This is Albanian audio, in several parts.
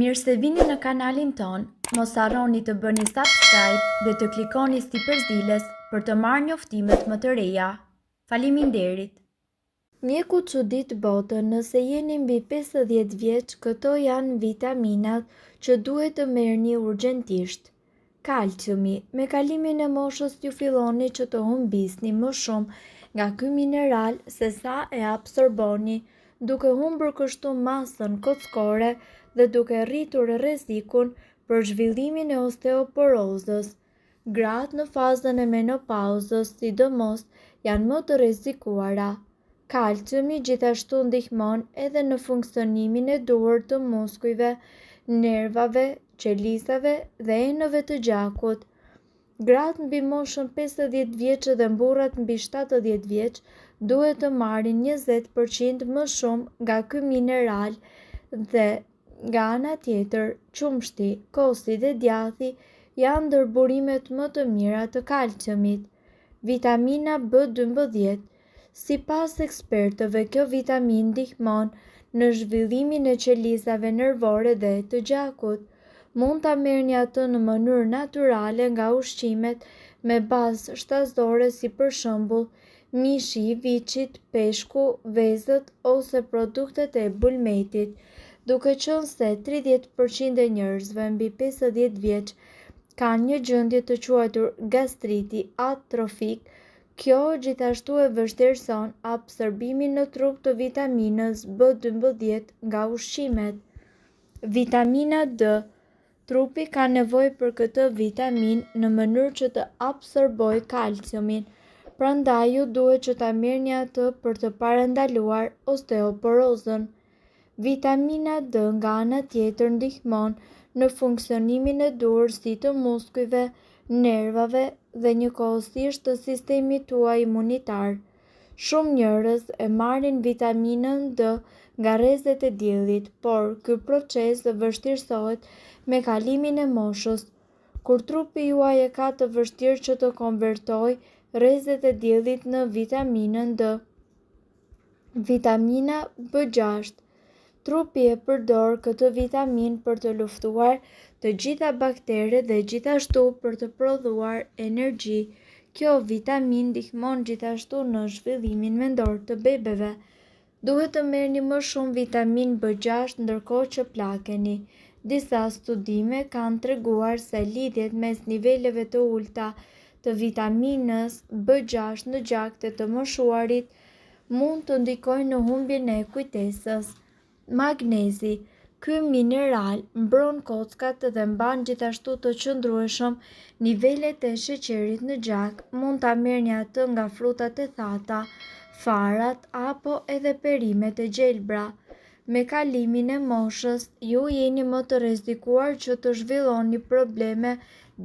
Mirë se vini në kanalin ton, mos harroni të bëni subscribe dhe të klikoni si përzdiles për të marrë njoftimet më të reja. Faleminderit! Mjeku çudit botën, nëse jeni mbi 50 vjeç, këto janë vitaminat që duhet të merrni urgjentisht. Kalciumi, me kalimin e moshës ju filloni që të humbisni më shumë nga ky mineral se sa e absorboni, duke humbur kështu masën kockore dhe duke rritur rrezikun për zhvillimin e osteoporozës. Gratë në fazën e menopauzës, sidomos, janë më të rrezikuara. Kalciumi gjithashtu ndihmon edhe në funksionimin e duhur të muskujve, nervave, qelisave dhe enëve të gjakut. Gratë mbi moshën 50 vjeç dhe burrat mbi 70 vjeç duhet të marrin 20% më shumë nga ky mineral dhe nga ana tjetër, qumshti, kosi dhe djathi janë ndër burimet më të mira të kalciumit. Vitamina B12. Sipas ekspertëve, kjo vitamin ndihmon në zhvillimin e qelisave nervore dhe të gjakut. Mund ta merrni atë në mënyrë natyrale nga ushqimet me bazë shtazore si për shembull mishi i viçit, peshku, vezët ose produktet e bulmetit. Duke qenë se 30% e njerëzve mbi 50 vjeç kanë një gjendje të quajtur gastriti atrofik, kjo gjithashtu e vështirëson absorbimin në trup të vitaminës B12 nga ushqimet. Vitamina D. Trupi ka nevojë për këtë vitamin në mënyrë që të absorbojë kalciumin, prandaj ju duhet që ta merrni atë për të parandaluar osteoporozën. Vitamina D nga ana tjetër ndihmon në funksionimin e duhur si të muskujve, nervave dhe njëkohësisht të sistemit tuaj imunitar. Shumë njerëz e marrin vitaminën D nga rrezet e diellit, por ky proces vështirësohet me kalimin e moshës, kur trupi juaj e ka të vështirë që të konvertojë rrezet e diellit në vitaminën D. Vitamina B6. Trupi e përdor këtë vitamin për të luftuar të gjitha bakteret dhe gjithashtu për të prodhuar energji. Kjo vitamin ndihmon gjithashtu në zhvillimin mendor të bebeve. Duhet të merrni më shumë vitamin B6 ndërkohë që plakeni. Disa studime kanë treguar se lidhjet mes niveleve të ulta të vitaminës B6 në gjaktet të moshuarit mund të ndikojnë në humbjen e kujtesës. Magnezi. Ky mineral mbron kockat dhe mban gjithashtu të qëndrueshëm nivelet e sheqerit në gjak. Mund ta merrni atë nga frutat e thata, farat apo edhe perimet e gjelbra. Me kalimin e moshës, ju jeni më të rrezikuar që të zhvilloni probleme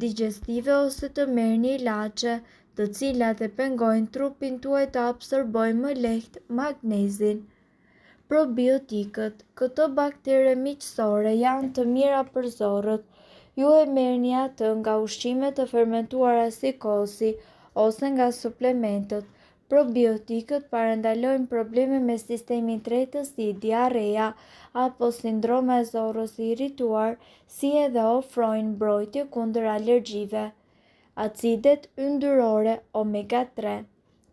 digestive ose të merrni ilaçe, të cilat e pengojnë trupin tuaj të absorbojë më lehtë magnezin. Probiotikët. Këto baktere miqësore janë të mira për zorrët. Ju e merrni atë nga ushqimet të fermentuara si kosi ose nga suplementët. Probiotikët parandalojnë probleme me sistemin tretës si diarrea apo sindroma e zorrës së irrituar, si edhe ofrojnë mbrojtje kundër alergjive. Acidet yndyrore omega 3.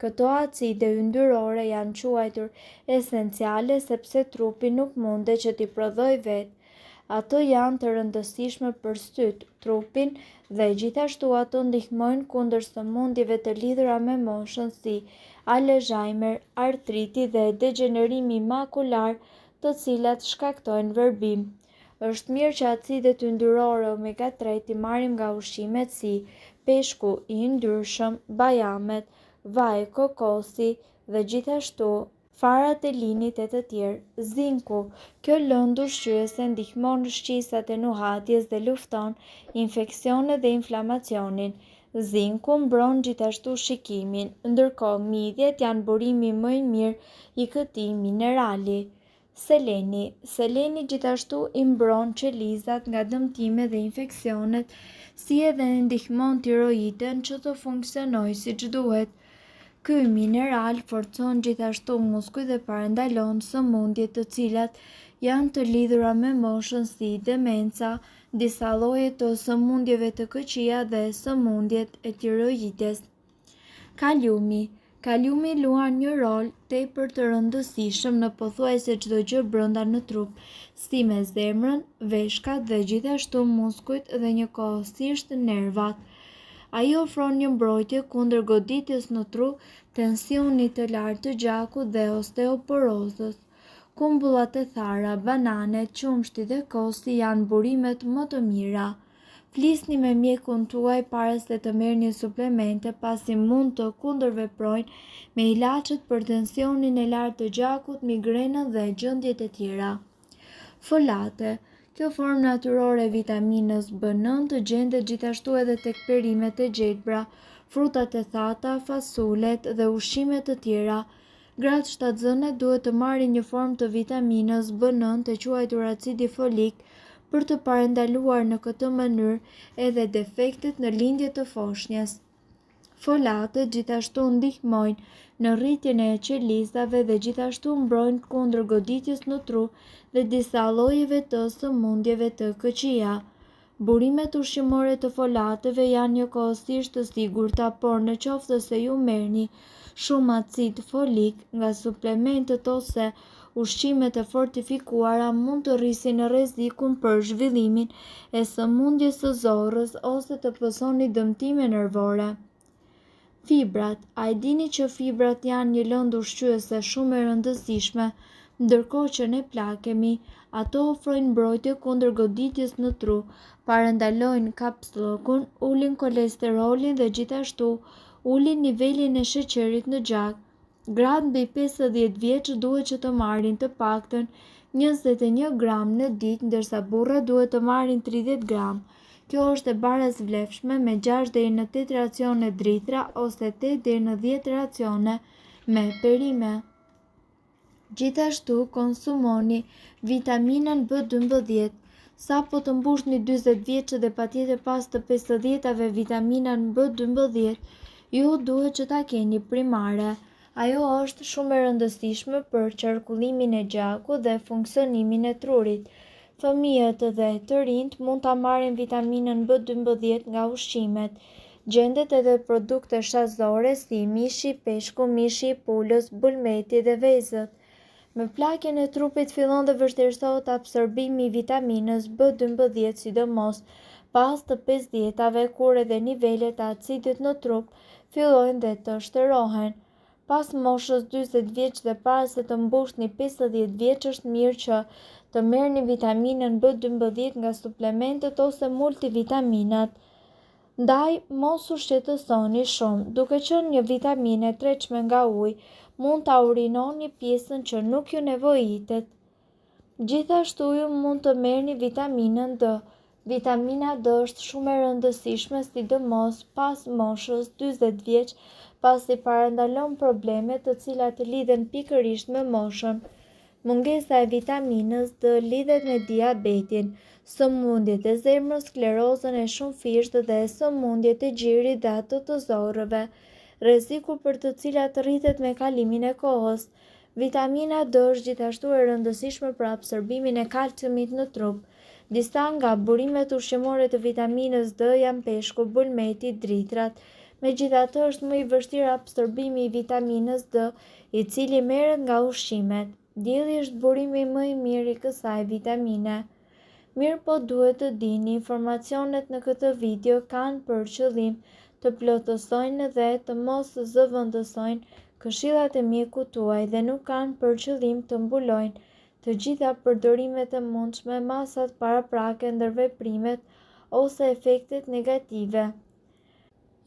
Këto acide yndyrore janë quajtur esenciale sepse trupi nuk mundet që t'i prodhojë vetë. Ato janë të rëndësishme për syt, trupin dhe gjithashtu ato ndihmojnë kundër sëmundjeve të lidhura me moshën si Alzheimer, artriti dhe degenerimi makular, të cilat shkaktojnë verbim. Është mirë që acidet yndyrore omega 3 t'i marrim nga ushqimet si peshku i yndyrshëm, bajamet, vaj kokosi dhe gjithashtu farat e linit e të tjerë. Zinku. Kjo lëndë ushqyese ndihmon shqisat e nuhatjes dhe lufton infeksionet dhe inflamacionin. Zinku mbron gjithashtu shikimin, ndërkohë midjet janë burimi më i mirë i këtij minerali. Seleni. Seleni gjithashtu i mbron qelizat nga dëmtimet dhe infeksionet, si edhe ndihmon tiroiden që të funksionojë siç duhet. Ky mineral forcon gjithashtu muskujt dhe parandalon sëmundje të cilat janë të lidhura me moshën si demenca, disa lloje të sëmundjeve të këqija dhe sëmundjet e tiroides. Kaliumi. Kaliumi luan një rol tepër të rëndësishëm në pothuajse çdo gjë brenda në trup, si me zemrën, veshkat dhe gjithashtu muskujt dhe njëkohësisht nervat. Ai ofron një mbrojtje kundër goditjes në tru, tensionit të lartë të gjakut dhe osteoporozës. Kumbullat e thara, bananet, qumshti dhe kosti janë burimet më të mira. Flisni me mjekun tuaj para se të merrni suplemente, pasi mund të kundërveprojnë me ilaçet për tensionin e lartë të gjakut, migrenën dhe gjendjet e tjera. Folate. Kjo formë natyrore e vitaminës B9 gjendet gjithashtu edhe tek perimet e gjelbra, frutat e thata, fasulet dhe ushqimet të tjera. Gratë shtatzëne duhet të marrin një formë të vitaminës B9 të quajtur acidi folik për të parandaluar në këtë mënyrë edhe defektet në lindje të foshnjës. Folatët gjithashtu ndihmojnë në rritjen e qelizave dhe gjithashtu mbrojnë kundër goditjes në tru dhe disa llojeve të sëmundjeve të këqija. Burimet ushqimore të folatëve janë njëkohësisht të sigurta, por në qoftë se ju merrni shumë acid folik nga suplementët ose ushqimet e fortifikuara, mund të rrisni rrezikun për zhvillimin e sëmundjes së zorrës ose të pësoni dëmtime nervore. Fibrat. A e dini që fibrat janë një lëndë ushqyese shumë e rëndësishme, ndërkohë që ne plakemi, ato ofrojnë mbrojtje kundër goditjes në tru, parandalojnë kapslokun, ulin kolesterolin dhe gjithashtu ulin nivelin e sheqerit në gjak. Gratë mbi 50 vjeç duhet që të marrin të paktën 21 gram në ditë, ndërsa burrat duhet të marrin 30 gram. Kjo është e barazvlefshme me 6 deri në 8 racione drithra ose 8 deri në 10 racione me perime. Gjithashtu konsumoni vitaminën B12. Sa po të mbushni 40 vjeç dhe patjetër pas të 50-ave vitaminën B12, ju duhet që ta keni primare. Ajo është shumë e rëndësishme për qarkullimin e gjakut dhe funksionimin e trurit. Fëmijët dhe të rinjt mund ta marrin vitaminën B12 nga ushqimet. Gjendet edhe produkte shazore si mishi, peshku, mishi i pulës, bulmeti dhe vezët. Me plakjen e trupit fillon dhe vështirësohet absorbimi i vitaminës B12, sidomos pas të 50-ave, kur edhe nivelet e acidit në trup fillojnë dhe të shtërohen. Pas moshës 40 vjeç dhe para se të mbushni 50 vjeç është mirë që të merrni vitaminën B12 nga suplementet ose multivitaminat. Ndaj, mos u shqetësoni shumë, duke qenë një vitaminë e tretshme nga uji, mund ta urinoni pjesën që nuk ju nevojitet. Gjithashtu ju mund të merrni vitaminën D. Vitamina D është shumë e rëndësishme, sidomos pas moshës 40 vjeç, pasi parandalon probleme të cilat lidhen pikërisht me moshën. Mungesa e vitaminës D lidhet me diabetin, sëmundjet e zemrës, sklerozën e shumfisht dhe sëmundjet e gjirit dhe ato të zorrëve, rreziku për të cilat rritet me kalimin e kohës. Vitamina D është gjithashtu e rëndësishme për absorbimin e kalciumit në trup. Disa nga burimet ushqimore të vitaminës D janë peshku, bulmeti, drithrat. Megjithatë është më i vështirë absorbimi i vitaminës D, i cili merret nga ushqimet. Dielli është burimi më i mirë i kësaj vitamine. Mirë po duhet të dini, informacionet në këtë video kanë për qëllim të plotësojnë dhe të mos zëvendësojnë këshillat e mjekut tuaj dhe nuk kanë për qëllim të mbulojnë të gjitha përdorimet e mundshme, masat paraprake, ndërveprimet ose efektet negative.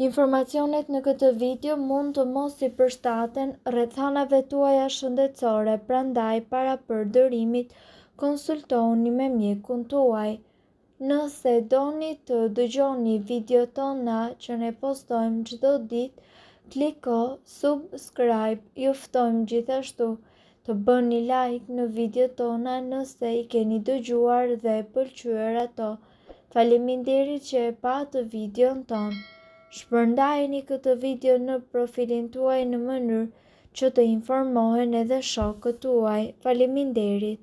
Informacionet në këtë video mund të mos i përshtaten rrethanave tuaja shëndetësore, prandaj para përdorimit konsultoni me mjekun tuaj. Nëse doni të dëgjoni videot tona që ne postojmë çdo ditë, kliko subscribe. Ju ftojmë gjithashtu të bëni like në videot tona nëse i keni dëgjuar dhe pëlqyer ato. Faleminderit që e patë videon ton. Shpërndajeni këtë video në profilin tuaj në mënyrë që të informohen edhe shokët tuaj. Faleminderit.